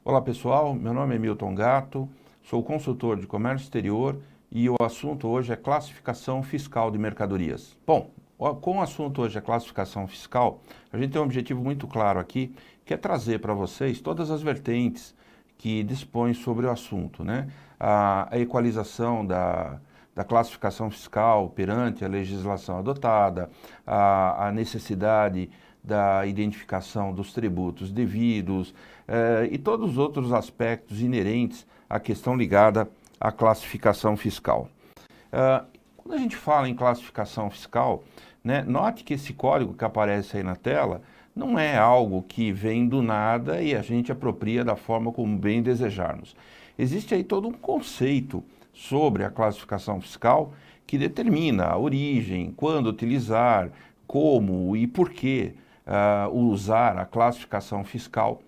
Olá pessoal, meu nome é Milton Gatto, sou consultor de comércio exterior e o assunto hoje é classificação fiscal de mercadorias. Bom, com o assunto hoje é classificação fiscal, a gente tem um objetivo muito claro aqui, que é trazer para vocês todas as vertentes que dispõem sobre o assunto, né? A equalização da classificação fiscal perante a legislação adotada, a necessidade da identificação dos tributos devidos e todos os outros aspectos inerentes à questão ligada à classificação fiscal. Quando a gente fala em classificação fiscal, né, note que esse código que aparece aí na tela não é algo que vem do nada e a gente apropria da forma como bem desejarmos. Existe aí todo um conceito sobre a classificação fiscal que determina a origem, quando utilizar, como e por que usar a classificação fiscal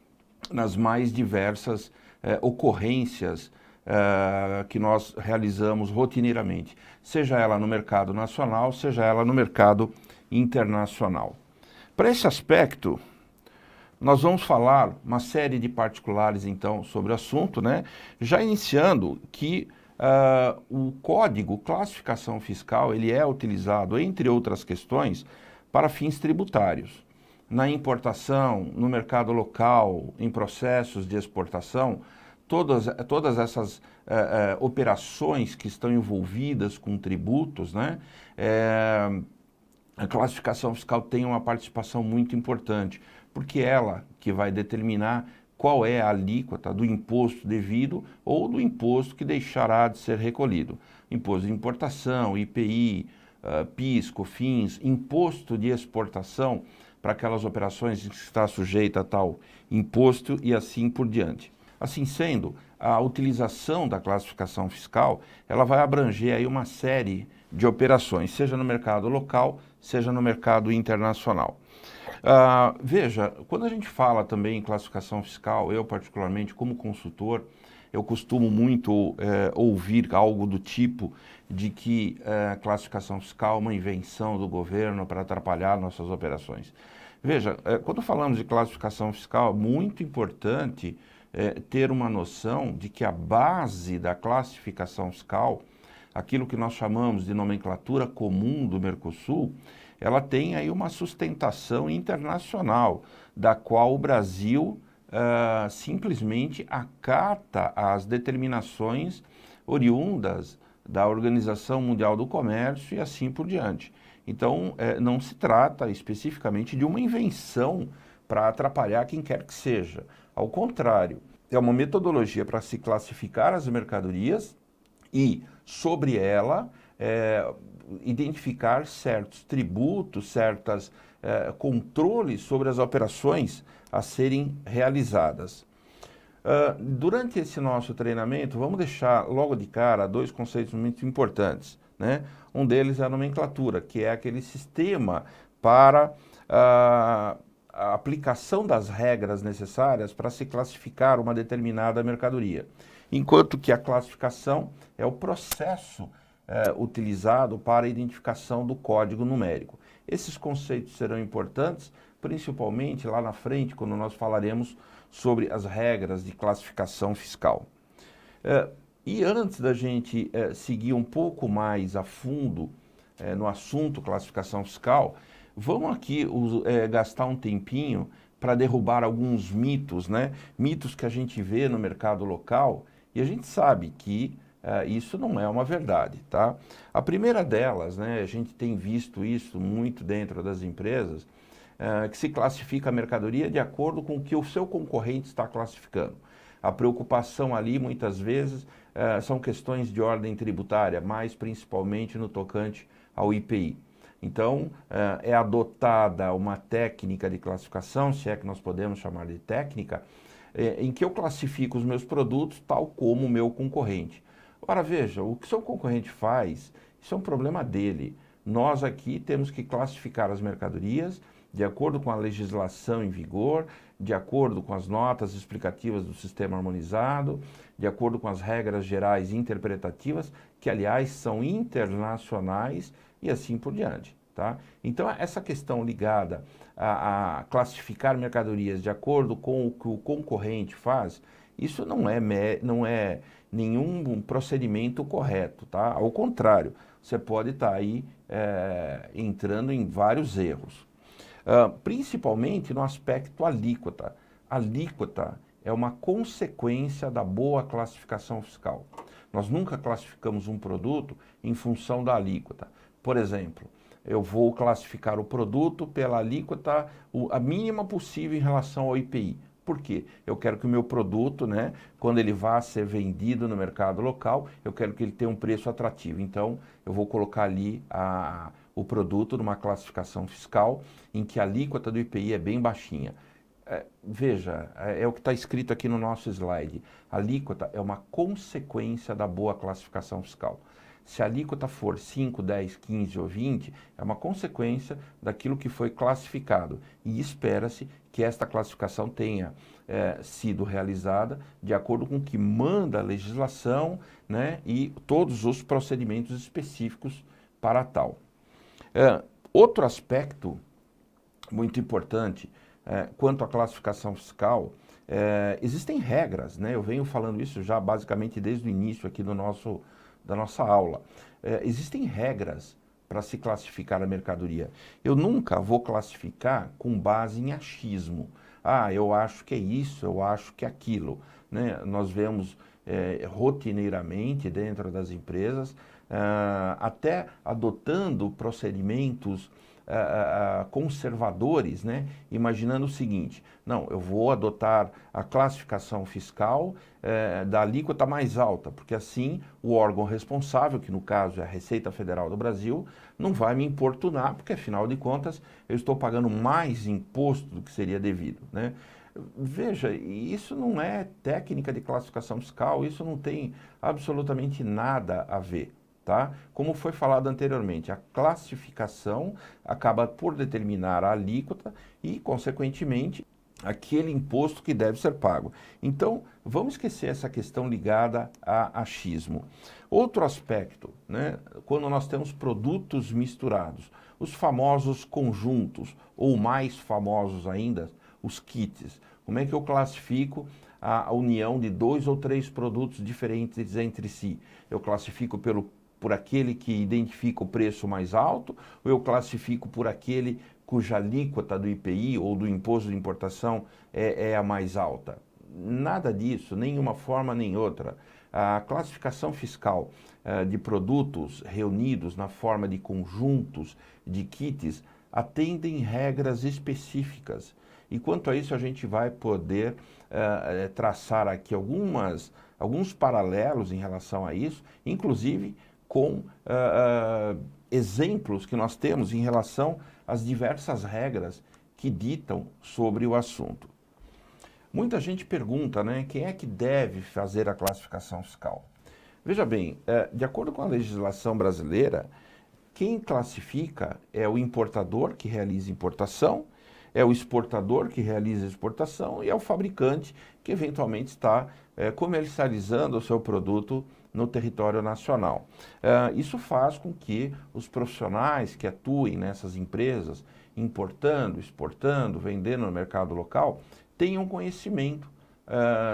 nas mais diversas ocorrências que nós realizamos rotineiramente, seja ela no mercado nacional, seja ela no mercado internacional. Para esse aspecto, nós vamos falar uma série de particulares, então, sobre o assunto, né? Já iniciando que o código classificação fiscal, ele é utilizado, entre outras questões, para fins tributários. Na importação, no mercado local, em processos de exportação, todas essas operações que estão envolvidas com tributos, né? A classificação fiscal tem uma participação muito importante, porque ela que vai determinar qual é a alíquota do imposto devido ou do imposto que deixará de ser recolhido. Imposto de importação, IPI, PIS, COFINS, imposto de exportação para aquelas operações que está sujeita a tal imposto e assim por diante. Assim sendo, a utilização da classificação fiscal, ela vai abranger aí uma série de operações, seja no mercado local, seja no mercado internacional. Veja, quando a gente fala também em classificação fiscal, eu particularmente como consultor, eu costumo muito ouvir algo do tipo de que classificação fiscal é uma invenção do governo para atrapalhar nossas operações. Veja, quando falamos de classificação fiscal, é muito importante ter uma noção de que a base da classificação fiscal, aquilo que nós chamamos de nomenclatura comum do Mercosul, ela tem aí uma sustentação internacional, da qual o Brasil simplesmente acata as determinações oriundas da Organização Mundial do Comércio e assim por diante. Então, não se trata especificamente de uma invenção para atrapalhar quem quer que seja. Ao contrário, é uma metodologia para se classificar as mercadorias e, sobre ela, identificar certos tributos, certos controles sobre as operações a serem realizadas. Durante esse nosso treinamento, vamos deixar logo de cara dois conceitos muito importantes, né? Um deles é a nomenclatura, que é aquele sistema para a aplicação das regras necessárias para se classificar uma determinada mercadoria. Enquanto que a classificação é o processo utilizado para a identificação do código numérico. Esses conceitos serão importantes, principalmente lá na frente, quando nós falaremos sobre as regras de classificação fiscal. E antes da gente seguir um pouco mais a fundo no assunto classificação fiscal, vamos aqui gastar um tempinho para derrubar alguns mitos, né? Mitos que a gente vê no mercado local e a gente sabe que isso não é uma verdade, tá? A primeira delas, né, a gente tem visto isso muito dentro das empresas, que se classifica a mercadoria de acordo com o que o seu concorrente está classificando. A preocupação ali, muitas vezes, são questões de ordem tributária, mais principalmente no tocante ao IPI. Então, é adotada uma técnica de classificação, se é que nós podemos chamar de técnica, em que eu classifico os meus produtos tal como o meu concorrente. Ora, veja, o que seu concorrente faz, isso é um problema dele. Nós aqui temos que classificar as mercadorias de acordo com a legislação em vigor, de acordo com as notas explicativas do sistema harmonizado, de acordo com as regras gerais interpretativas, que aliás são internacionais e assim por diante, Tá? Então, essa questão ligada a classificar mercadorias de acordo com o que o concorrente faz, isso não é nenhum procedimento correto, tá? Ao contrário, você pode estar aí entrando em vários erros. Principalmente no aspecto alíquota. Alíquota é uma consequência da boa classificação fiscal. Nós nunca classificamos um produto em função da alíquota. Por exemplo, eu vou classificar o produto pela alíquota a mínima possível em relação ao IPI. Por quê? Eu quero que o meu produto, né, quando ele vá ser vendido no mercado local, eu quero que ele tenha um preço atrativo. Então, eu vou colocar ali o produto numa classificação fiscal em que a alíquota do IPI é bem baixinha. Veja, é o que está escrito aqui no nosso slide. A alíquota é uma consequência da boa classificação fiscal. Se a alíquota for 5, 10, 15 ou 20, é uma consequência daquilo que foi classificado. E espera-se que esta classificação tenha sido realizada de acordo com o que manda a legislação, né, e todos os procedimentos específicos para tal. Outro aspecto muito importante quanto à classificação fiscal, existem regras, né? Eu venho falando isso já basicamente desde o início aqui da nossa aula. Existem regras para se classificar a mercadoria. Eu nunca vou classificar com base em achismo. Ah, eu acho que é isso, eu acho que é aquilo, né? Nós vemos rotineiramente dentro das empresas, até adotando procedimentos conservadores, né? Imaginando o seguinte: não, eu vou adotar a classificação fiscal da alíquota mais alta, porque assim o órgão responsável, que no caso é a Receita Federal do Brasil, não vai me importunar, porque afinal de contas eu estou pagando mais imposto do que seria devido, né? Veja, isso não é técnica de classificação fiscal, isso não tem absolutamente nada a ver. Tá? Como foi falado anteriormente, a classificação acaba por determinar a alíquota e, consequentemente, aquele imposto que deve ser pago. Então, vamos esquecer essa questão ligada a achismo. Outro aspecto, né, quando nós temos produtos misturados, os famosos conjuntos, ou mais famosos ainda, os kits. Como é que eu classifico a união de 2 ou 3 produtos diferentes entre si? Eu classifico por aquele que identifica o preço mais alto, ou eu classifico por aquele cuja alíquota do IPI ou do imposto de importação é a mais alta? Nada disso, nenhuma forma nem outra. A classificação fiscal de produtos reunidos na forma de conjuntos, de kits, atendem regras específicas. E quanto a isso, a gente vai poder traçar aqui alguns paralelos em relação a isso, inclusive com exemplos que nós temos em relação às diversas regras que ditam sobre o assunto. Muita gente pergunta, né, quem é que deve fazer a classificação fiscal? Veja bem, de acordo com a legislação brasileira, quem classifica é o importador que realiza importação, é o exportador que realiza exportação e é o fabricante que eventualmente está comercializando o seu produto no território nacional. Isso faz com que os profissionais que atuem nessas empresas, importando, exportando, vendendo no mercado local, tenham conhecimento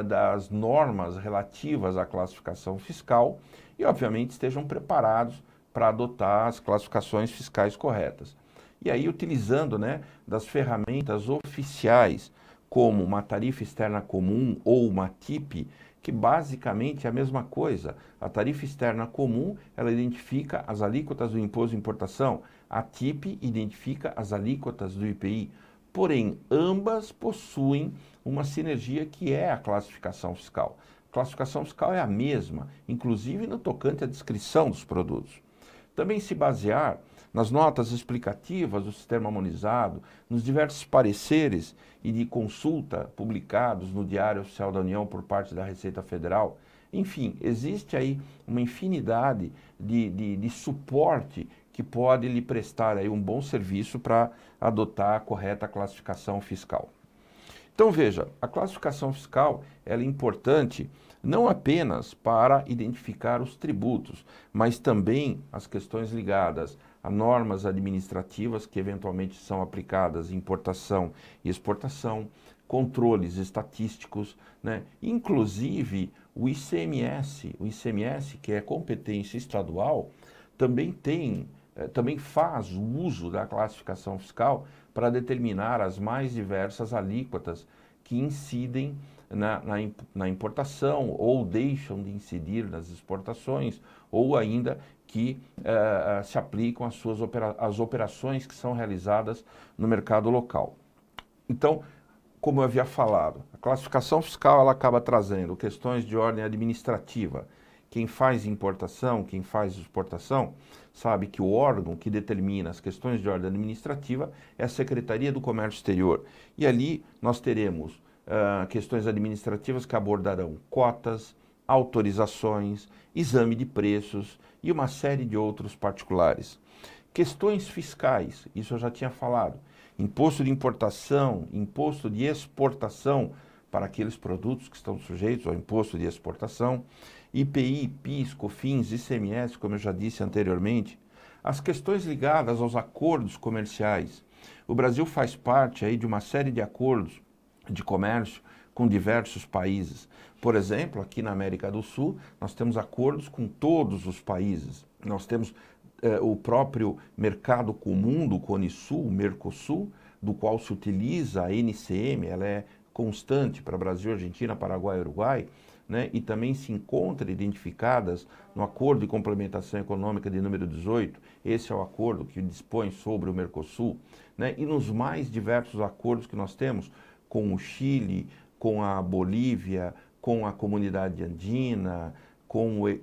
das normas relativas à classificação fiscal e, obviamente, estejam preparados para adotar as classificações fiscais corretas. E aí, utilizando, né, das ferramentas oficiais, como uma tarifa externa comum ou uma TIP, que basicamente é a mesma coisa. A tarifa externa comum, ela identifica as alíquotas do imposto de importação, a TIP identifica as alíquotas do IPI. Porém, ambas possuem uma sinergia que é a classificação fiscal. A classificação fiscal é a mesma, inclusive no tocante à descrição dos produtos. Também se basear nas notas explicativas do sistema harmonizado, nos diversos pareceres e de consulta publicados no Diário Oficial da União por parte da Receita Federal. Enfim, existe aí uma infinidade de suporte que pode lhe prestar aí um bom serviço para adotar a correta classificação fiscal. Então veja, a classificação fiscal ela é importante não apenas para identificar os tributos, mas também as questões ligadas a normas administrativas que eventualmente são aplicadas em importação e exportação, controles estatísticos, né? Inclusive o ICMS, que é competência estadual, também faz o uso da classificação fiscal para determinar as mais diversas alíquotas que incidem na importação ou deixam de incidir nas exportações ou ainda que se aplicam às operações que são realizadas no mercado local. Então, como eu havia falado, a classificação fiscal ela acaba trazendo questões de ordem administrativa. Quem faz importação, quem faz exportação, sabe que o órgão que determina as questões de ordem administrativa é a Secretaria do Comércio Exterior. E ali nós teremos questões administrativas que abordarão cotas, autorizações, exame de preços e uma série de outros particulares. Questões fiscais, isso eu já tinha falado. Imposto de importação, imposto de exportação para aqueles produtos que estão sujeitos ao imposto de exportação, IPI, PIS, COFINS, ICMS, como eu já disse anteriormente, as questões ligadas aos acordos comerciais. O Brasil faz parte aí de uma série de acordos de comércio com diversos países. Por exemplo, aqui na América do Sul, nós temos acordos com todos os países. Nós temos o próprio mercado comum do Cone Sul, o Mercosul, do qual se utiliza a NCM, ela é constante para Brasil, Argentina, Paraguai e Uruguai, né? E também se encontra identificadas no Acordo de Complementação Econômica de número 18, esse é o acordo que dispõe sobre o Mercosul, né? E nos mais diversos acordos que nós temos com o Chile, com a Bolívia, com a Comunidade Andina,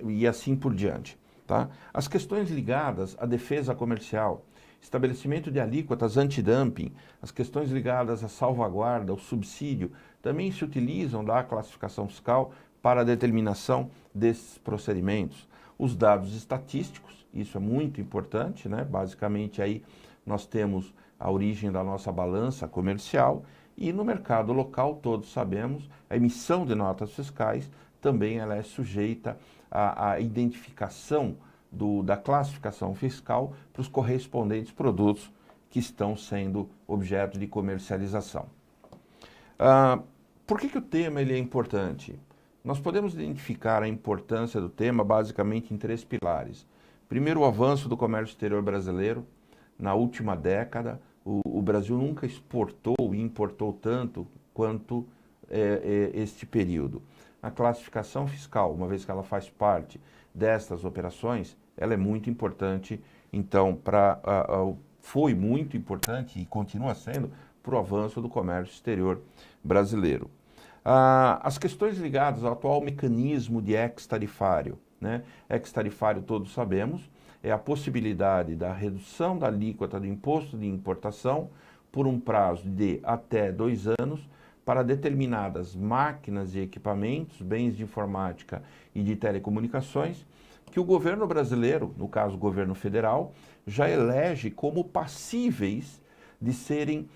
e assim por diante. Tá? As questões ligadas à defesa comercial, estabelecimento de alíquotas antidumping, as questões ligadas à salvaguarda, ao subsídio, também se utilizam da classificação fiscal para a determinação desses procedimentos. Os dados estatísticos, isso é muito importante, né? Basicamente aí nós temos a origem da nossa balança comercial e no mercado local, todos sabemos, a emissão de notas fiscais também ela é sujeita à identificação da classificação fiscal para os correspondentes produtos que estão sendo objeto de comercialização. Por que o tema ele é importante? Nós podemos identificar a importância do tema basicamente em 3 pilares. Primeiro, o avanço do comércio exterior brasileiro. Na última década, o Brasil nunca exportou e importou tanto quanto este período. A classificação fiscal, uma vez que ela faz parte destas operações, ela é muito importante, então, foi muito importante e continua sendo para o avanço do comércio exterior brasileiro. As questões ligadas ao atual mecanismo de ex-tarifário, né? Ex-tarifário, todos sabemos, é a possibilidade da redução da alíquota do imposto de importação por um prazo de até 2 anos para determinadas máquinas e equipamentos, bens de informática e de telecomunicações, que o governo brasileiro, no caso o governo federal, já elege como passíveis de serem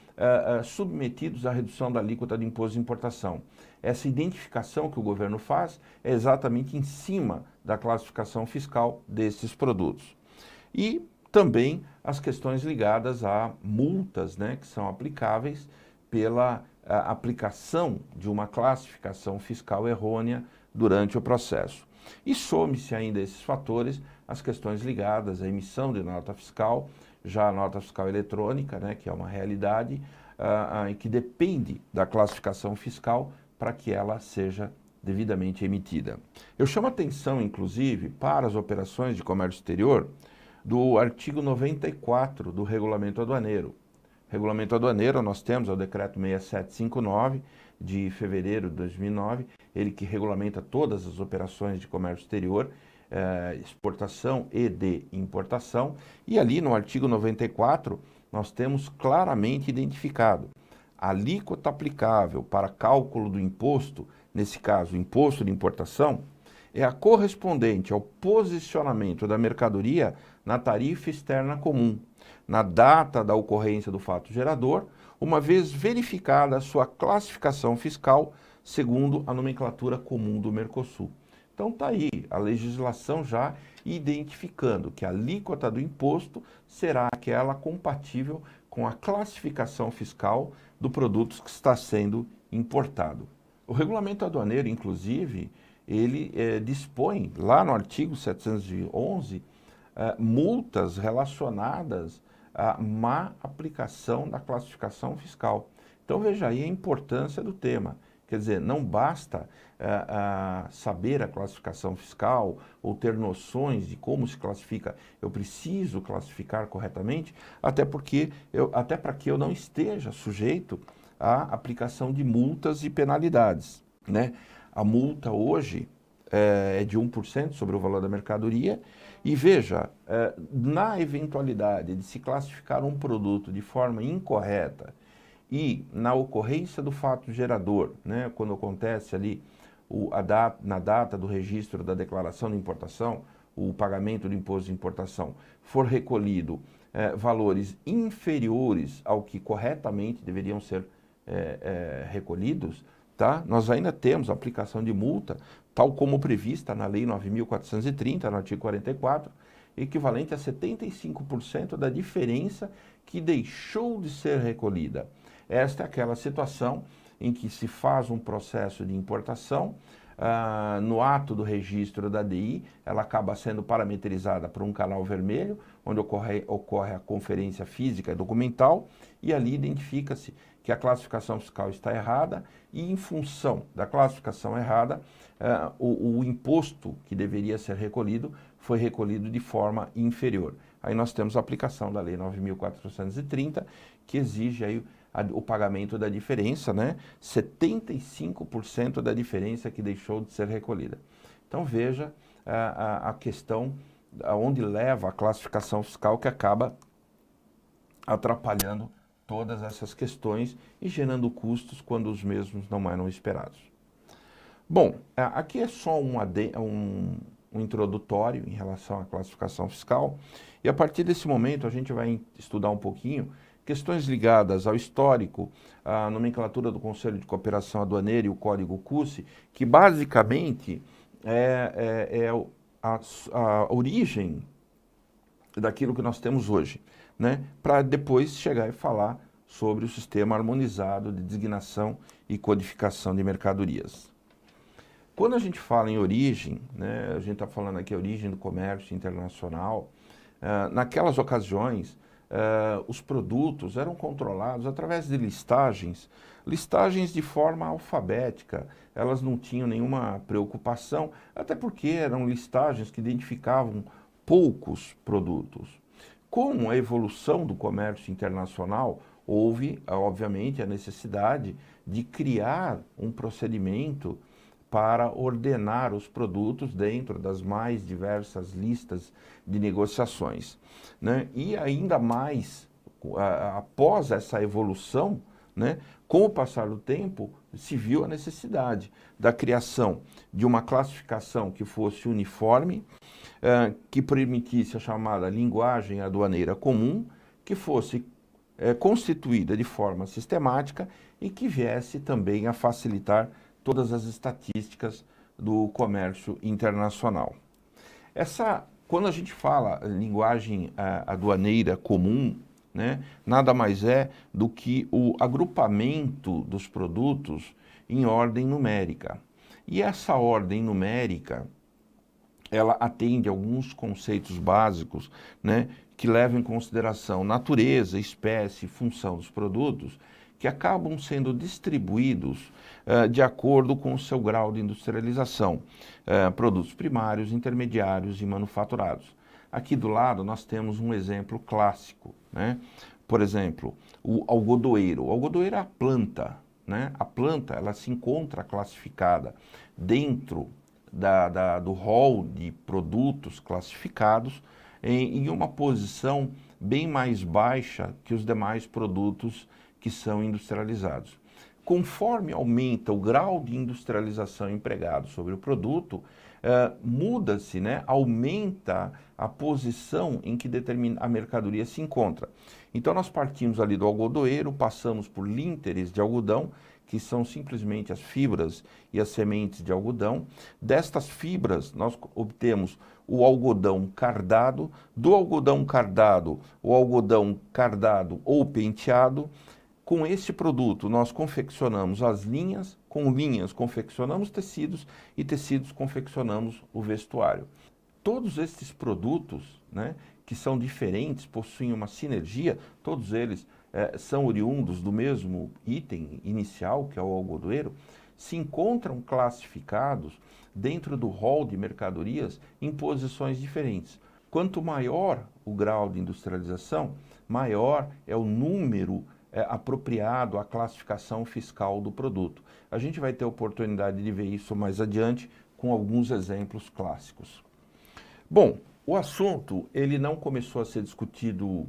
submetidos à redução da alíquota de imposto de importação. Essa identificação que o governo faz é exatamente em cima da classificação fiscal desses produtos. E também as questões ligadas a multas, né, que são aplicáveis pela aplicação de uma classificação fiscal errônea durante o processo. E some-se ainda esses fatores as questões ligadas à emissão de nota fiscal, já a nota fiscal eletrônica, né, que é uma realidade e que depende da classificação fiscal para que ela seja devidamente emitida. Eu chamo atenção, inclusive, para as operações de comércio exterior do artigo 94 do Regulamento Aduaneiro. Regulamento Aduaneiro, nós temos o Decreto 6759, de fevereiro de 2009, ele que regulamenta todas as operações de comércio exterior, exportação e de importação, e ali no artigo 94, nós temos claramente identificado a alíquota aplicável para cálculo do imposto, nesse caso, o imposto de importação, é a correspondente ao posicionamento da mercadoria na tarifa externa comum, na data da ocorrência do fato gerador, uma vez verificada a sua classificação fiscal segundo a nomenclatura comum do Mercosul. Então está aí a legislação já identificando que a alíquota do imposto será aquela compatível com a classificação fiscal do produto que está sendo importado. O regulamento aduaneiro, inclusive, ele dispõe lá no artigo 711 multas relacionadas à má aplicação da classificação fiscal. Então veja aí a importância do tema. Quer dizer, não basta saber a classificação fiscal ou ter noções de como se classifica. Eu preciso classificar corretamente, até para que eu não esteja sujeito à aplicação de multas e penalidades, né? A multa hoje é de 1% sobre o valor da mercadoria e veja, na eventualidade de se classificar um produto de forma incorreta e na ocorrência do fato gerador, né, quando acontece ali na data do registro da declaração de importação, o pagamento do imposto de importação, for recolhido valores inferiores ao que corretamente deveriam ser recolhidos, tá? Nós ainda temos a aplicação de multa, tal como prevista na Lei 9.430, no artigo 44, equivalente a 75% da diferença que deixou de ser recolhida. Esta é aquela situação em que se faz um processo de importação, no ato do registro da DI, ela acaba sendo parametrizada por um canal vermelho, onde ocorre a conferência física e documental, e ali identifica-se que a classificação fiscal está errada e, em função da classificação errada, o imposto que deveria ser recolhido foi recolhido de forma inferior. Aí nós temos a aplicação da Lei 9.430, que exige aí o pagamento da diferença, né? 75% da diferença que deixou de ser recolhida. Então veja a questão aonde leva a classificação fiscal, que acaba atrapalhando todas essas questões e gerando custos quando os mesmos não eram esperados. Bom, aqui é só um introdutório em relação à classificação fiscal, e a partir desse momento a gente vai estudar um pouquinho questões ligadas ao histórico, à nomenclatura do Conselho de Cooperação Aduaneira e o Código CUSE, que basicamente é a origem daquilo que nós temos hoje, né? Para depois chegar e falar sobre o sistema harmonizado de designação e codificação de mercadorias. Quando a gente fala em origem, né, a gente está falando aqui a origem do comércio internacional, naquelas ocasiões, os produtos eram controlados através de listagens de forma alfabética. Elas não tinham nenhuma preocupação, até porque eram listagens que identificavam poucos produtos. Com a evolução do comércio internacional, houve, obviamente, a necessidade de criar um procedimento para ordenar os produtos dentro das mais diversas listas de negociações, né? E ainda mais, após essa evolução, né, com o passar do tempo, se viu a necessidade da criação de uma classificação que fosse uniforme, que permitisse a chamada linguagem aduaneira comum, que fosse constituída de forma sistemática e que viesse também a facilitar todas as estatísticas do comércio internacional. Quando a gente fala linguagem aduaneira comum, né, nada mais é do que o agrupamento dos produtos em ordem numérica. E essa ordem numérica, ela atende a alguns conceitos básicos, né, que levam em consideração natureza, espécie, função dos produtos, que acabam sendo distribuídos de acordo com o seu grau de industrialização, produtos primários, intermediários e manufaturados. Aqui do lado nós temos um exemplo clássico, né? Por exemplo, o algodoeiro. O algodoeiro é a planta, né? A planta, ela se encontra classificada dentro do rol de produtos classificados em uma posição bem mais baixa que os demais produtos que são industrializados. Conforme aumenta o grau de industrialização empregado sobre o produto, muda-se, né? Aumenta a posição em que a mercadoria se encontra. Então nós partimos ali do algodoeiro, passamos por línteres de algodão, que são simplesmente as fibras e as sementes de algodão. Destas fibras, nós obtemos o algodão cardado, do algodão cardado, o algodão cardado ou penteado. Com este produto, nós confeccionamos as linhas, com linhas confeccionamos tecidos e tecidos confeccionamos o vestuário. Todos estes produtos, né, que são diferentes, possuem uma sinergia, todos eles são oriundos do mesmo item inicial, que é o algodoeiro, se encontram classificados dentro do rol de mercadorias em posições diferentes. Quanto maior o grau de industrialização, maior é o número apropriado à classificação fiscal do produto. A gente vai ter a oportunidade de ver isso mais adiante com alguns exemplos clássicos. Bom, o assunto ele não começou a ser discutido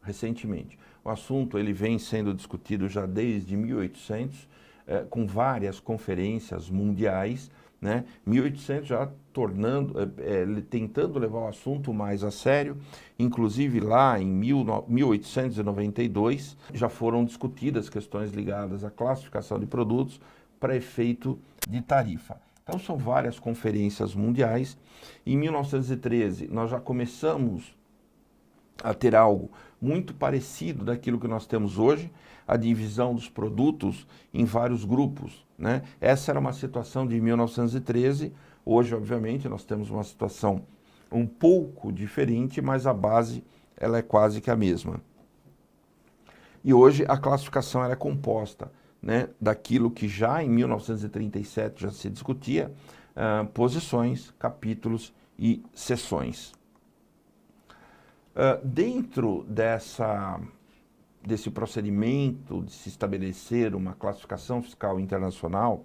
recentemente. O assunto ele vem sendo discutido já desde 1800, com várias conferências mundiais, né? 1800 já tentando levar o assunto mais a sério, inclusive lá em 1892 já foram discutidas questões ligadas à classificação de produtos para efeito de tarifa. Então são várias conferências mundiais. Em 1913 nós já começamos a ter algo muito parecido daquilo que nós temos hoje, a divisão dos produtos em vários grupos, né? Essa era uma situação de 1913, hoje, obviamente, nós temos uma situação um pouco diferente, mas a base ela é quase que a mesma. E hoje a classificação ela é composta, né, daquilo que já em 1937 já se discutia, posições, capítulos e seções. Dentro desse procedimento de se estabelecer uma classificação fiscal internacional,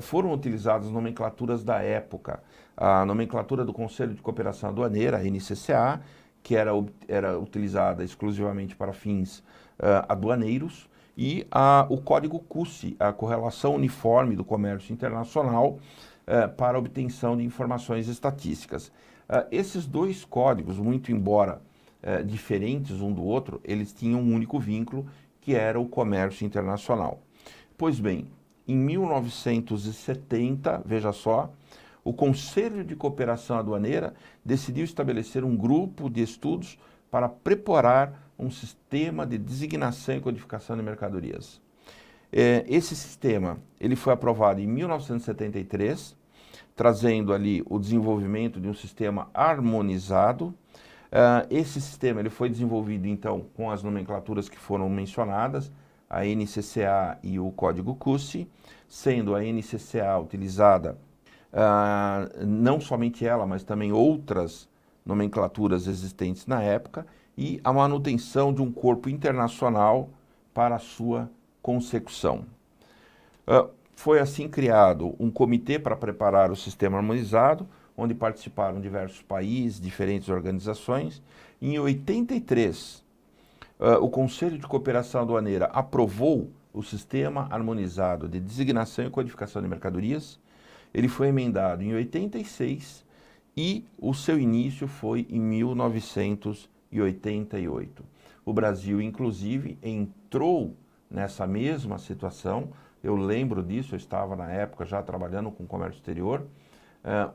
foram utilizadas nomenclaturas da época. A nomenclatura do Conselho de Cooperação Aduaneira, a NCCA, que era utilizada exclusivamente para fins aduaneiros, e o Código CUSI, a Correlação Uniforme do Comércio Internacional, para obtenção de informações estatísticas. Esses dois códigos, muito embora diferentes um do outro, eles tinham um único vínculo, que era o comércio internacional. Pois bem, em 1970, veja só, o Conselho de Cooperação Aduaneira decidiu estabelecer um grupo de estudos para preparar um sistema de designação e codificação de mercadorias. Esse sistema ele foi aprovado em 1973, trazendo ali o desenvolvimento de um sistema harmonizado. Esse sistema ele foi desenvolvido, então, com as nomenclaturas que foram mencionadas, a NCCA e o Código CUSI, sendo a NCCA utilizada, não somente ela, mas também outras nomenclaturas existentes na época, e a manutenção de um corpo internacional para a sua consecução. Foi assim criado um comitê para preparar o sistema harmonizado, onde participaram diversos países, diferentes organizações. Em 83, o Conselho de Cooperação Aduaneira aprovou o Sistema Harmonizado de Designação e Codificação de Mercadorias. Ele foi emendado em 86 e o seu início foi em 1988. O Brasil, inclusive, entrou nessa mesma situação. Eu lembro disso, eu estava na época já trabalhando com comércio exterior.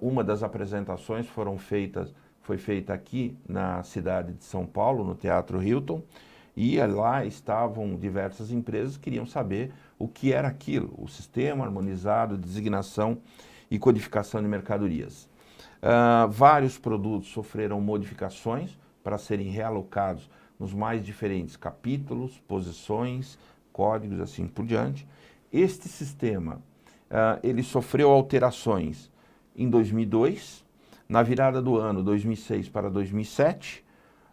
Uma das apresentações foi feita aqui na cidade de São Paulo, no Teatro Hilton, e lá estavam diversas empresas que queriam saber o que era aquilo, o Sistema Harmonizado de Designação e Codificação de Mercadorias. Vários produtos sofreram modificações para serem realocados nos mais diferentes capítulos, posições, códigos, assim por diante. Este sistema, ele sofreu alterações em 2002, na virada do ano 2006 para 2007,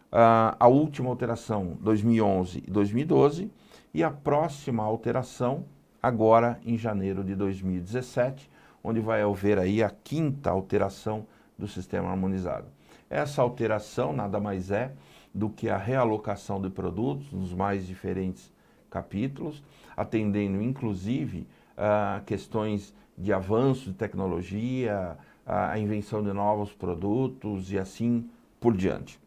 a última alteração 2011 e 2012 e a próxima alteração agora em janeiro de 2017, onde vai haver aí a 5ª alteração do sistema harmonizado. Essa alteração nada mais é do que a realocação de produtos nos mais diferentes capítulos, atendendo inclusive questões de avanço de tecnologia, a invenção de novos produtos e assim por diante.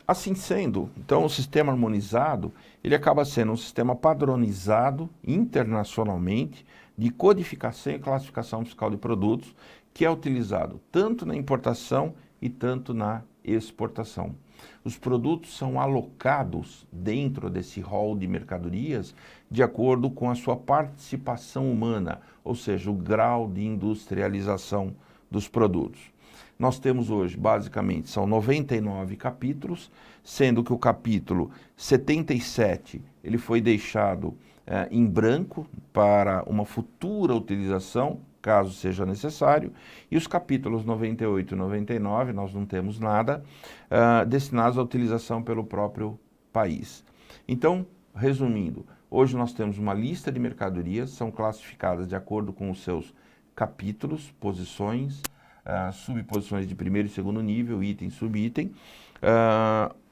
Assim sendo, então o sistema harmonizado, ele acaba sendo um sistema padronizado internacionalmente de codificação e classificação fiscal de produtos, que é utilizado tanto na importação e tanto na exportação. Os produtos são alocados dentro desse rol de mercadorias de acordo com a sua participação humana, ou seja, o grau de industrialização dos produtos. Nós temos hoje, basicamente, são 99 capítulos, sendo que o capítulo 77 ele foi deixado em branco para uma futura utilização, caso seja necessário, e os capítulos 98 e 99, nós não temos nada, destinados à utilização pelo próprio país. Então, resumindo, hoje nós temos uma lista de mercadorias, são classificadas de acordo com os seus capítulos, posições, subposições de primeiro e segundo nível, item, subitem,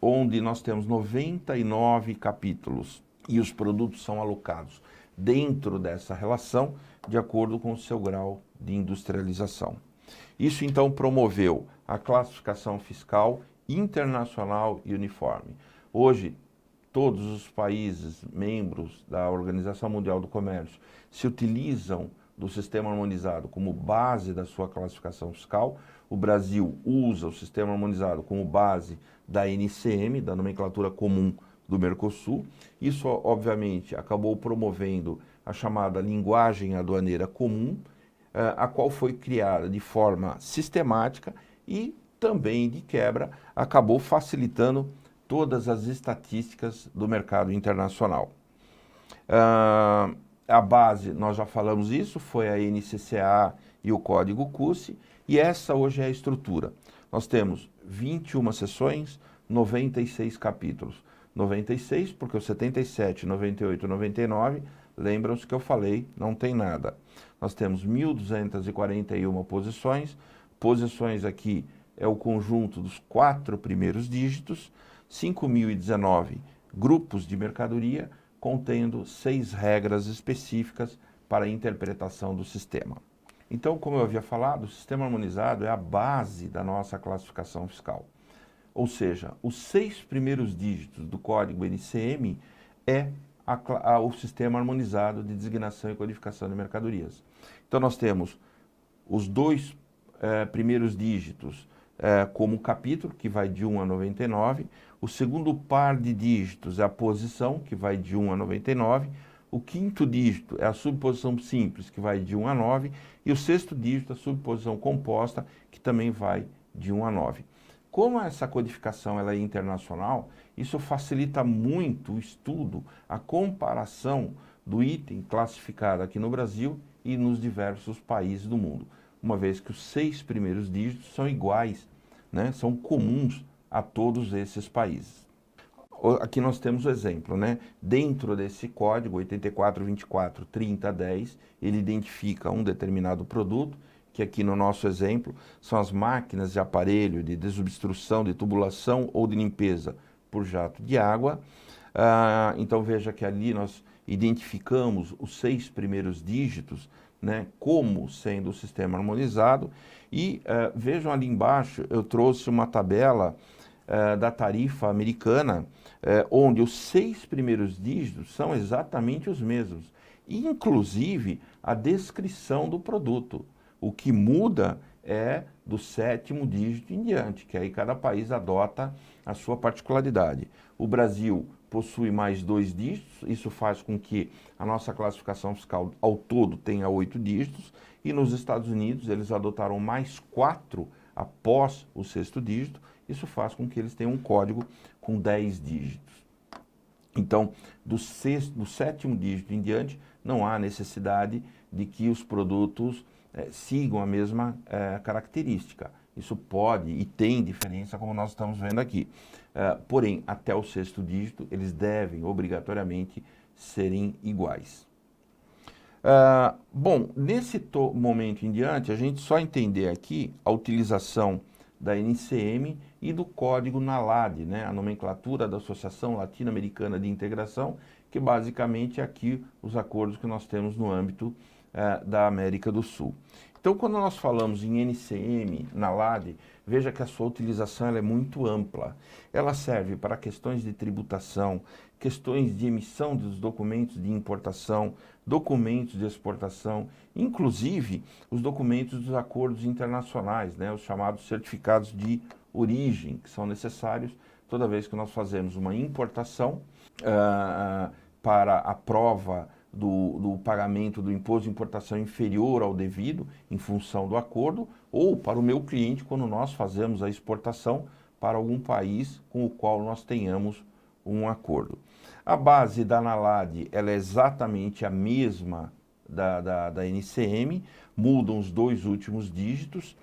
onde nós temos 99 capítulos e os produtos são alocados dentro dessa relação de acordo com o seu grau de industrialização. Isso então promoveu a classificação fiscal internacional e uniforme. Hoje, todos os países membros da Organização Mundial do Comércio se utilizam do sistema harmonizado como base da sua classificação fiscal. O Brasil usa o sistema harmonizado como base da NCM, da nomenclatura comum do Mercosul. Isso, obviamente, acabou promovendo a chamada linguagem aduaneira comum, a qual foi criada de forma sistemática e também, de quebra, acabou facilitando todas as estatísticas do mercado internacional. A base, nós já falamos isso, foi a NCCA e o Código CUSE, e essa hoje é a estrutura. Nós temos 21 seções, 96 capítulos. 96, porque o 77, 98 e 99, lembram-se que eu falei, não tem nada. Nós temos 1.241 posições. Posições aqui é o conjunto dos 4 primeiros dígitos, 5.019 grupos de mercadoria, contendo 6 regras específicas para a interpretação do sistema. Então, como eu havia falado, o sistema harmonizado é a base da nossa classificação fiscal. Ou seja, os 6 primeiros dígitos do código NCM é o sistema harmonizado de designação e codificação de mercadorias. Então, nós temos os 2 primeiros dígitos como capítulo, que vai de 1 a 99, o segundo par de dígitos é a posição, que vai de 1 a 99, o quinto dígito é a subposição simples, que vai de 1 a 9, e o sexto dígito é a subposição composta, que também vai de 1 a 9. Como essa codificação ela é internacional, isso facilita muito o estudo, a comparação do item classificado aqui no Brasil e nos diversos países do mundo, uma vez que os 6 primeiros dígitos são iguais, né? São comuns a todos esses países. Aqui nós temos o exemplo, né? Dentro desse código 84243010, ele identifica um determinado produto, que aqui no nosso exemplo são as máquinas de aparelho de desobstrução, de tubulação ou de limpeza por jato de água. Então veja que ali nós identificamos os 6 primeiros dígitos, né, como sendo o sistema harmonizado, e vejam ali embaixo, eu trouxe uma tabela da tarifa americana, onde os 6 primeiros dígitos são exatamente os mesmos, inclusive a descrição do produto. O que muda é do 7º dígito em diante, que aí cada país adota a sua particularidade. O Brasil possui mais 2 dígitos, isso faz com que a nossa classificação fiscal ao todo tenha 8 dígitos, e nos Estados Unidos eles adotaram mais 4 após o 6º dígito, isso faz com que eles tenham um código com 10 dígitos. Então, do 7º dígito em diante, não há necessidade de que os produtos sigam a mesma característica. Isso pode e tem diferença, como nós estamos vendo aqui. Porém, até o 6º dígito, eles devem obrigatoriamente serem iguais. Bom, nesse momento em diante, a gente só entender aqui a utilização da NCM e do código NALAD, né, a nomenclatura da Associação Latino-Americana de Integração, que basicamente é aqui os acordos que nós temos no âmbito da América do Sul. Então, Então, quando nós falamos em NCM, na LAD, veja que a sua utilização ela é muito ampla. Ela serve para questões de tributação, questões de emissão dos documentos de importação, documentos de exportação, inclusive os documentos dos acordos internacionais, né, os chamados certificados de origem, que são necessários toda vez que nós fazemos uma importação para a prova do pagamento do imposto de importação inferior ao devido, em função do acordo, ou para o meu cliente, quando nós fazemos a exportação para algum país com o qual nós tenhamos um acordo. A base da NALAD ela é exatamente a mesma da NCM, mudam os dois últimos dígitos,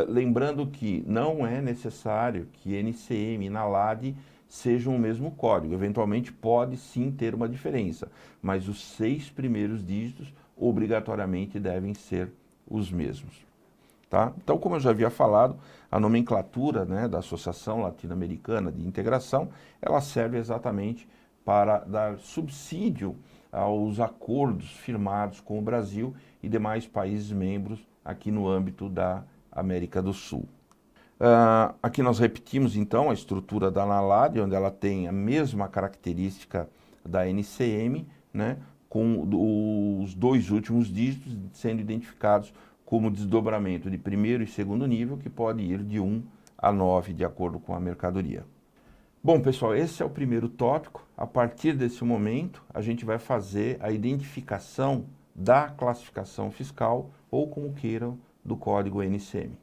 lembrando que não é necessário que NCM e NALAD sejam o mesmo código. Eventualmente pode sim ter uma diferença, mas os 6 primeiros dígitos obrigatoriamente devem ser os mesmos. Tá? Então, como eu já havia falado, a nomenclatura, né, da Associação Latino-Americana de Integração, ela serve exatamente para dar subsídio aos acordos firmados com o Brasil e demais países membros aqui no âmbito da América do Sul. Aqui nós repetimos então a estrutura da NALAD, onde ela tem a mesma característica da NCM, né, com os dois últimos dígitos sendo identificados como desdobramento de primeiro e segundo nível, que pode ir de 1 a 9, de acordo com a mercadoria. Bom, pessoal, esse é o primeiro tópico. A partir desse momento, a gente vai fazer a identificação da classificação fiscal, ou como queiram, do código NCM.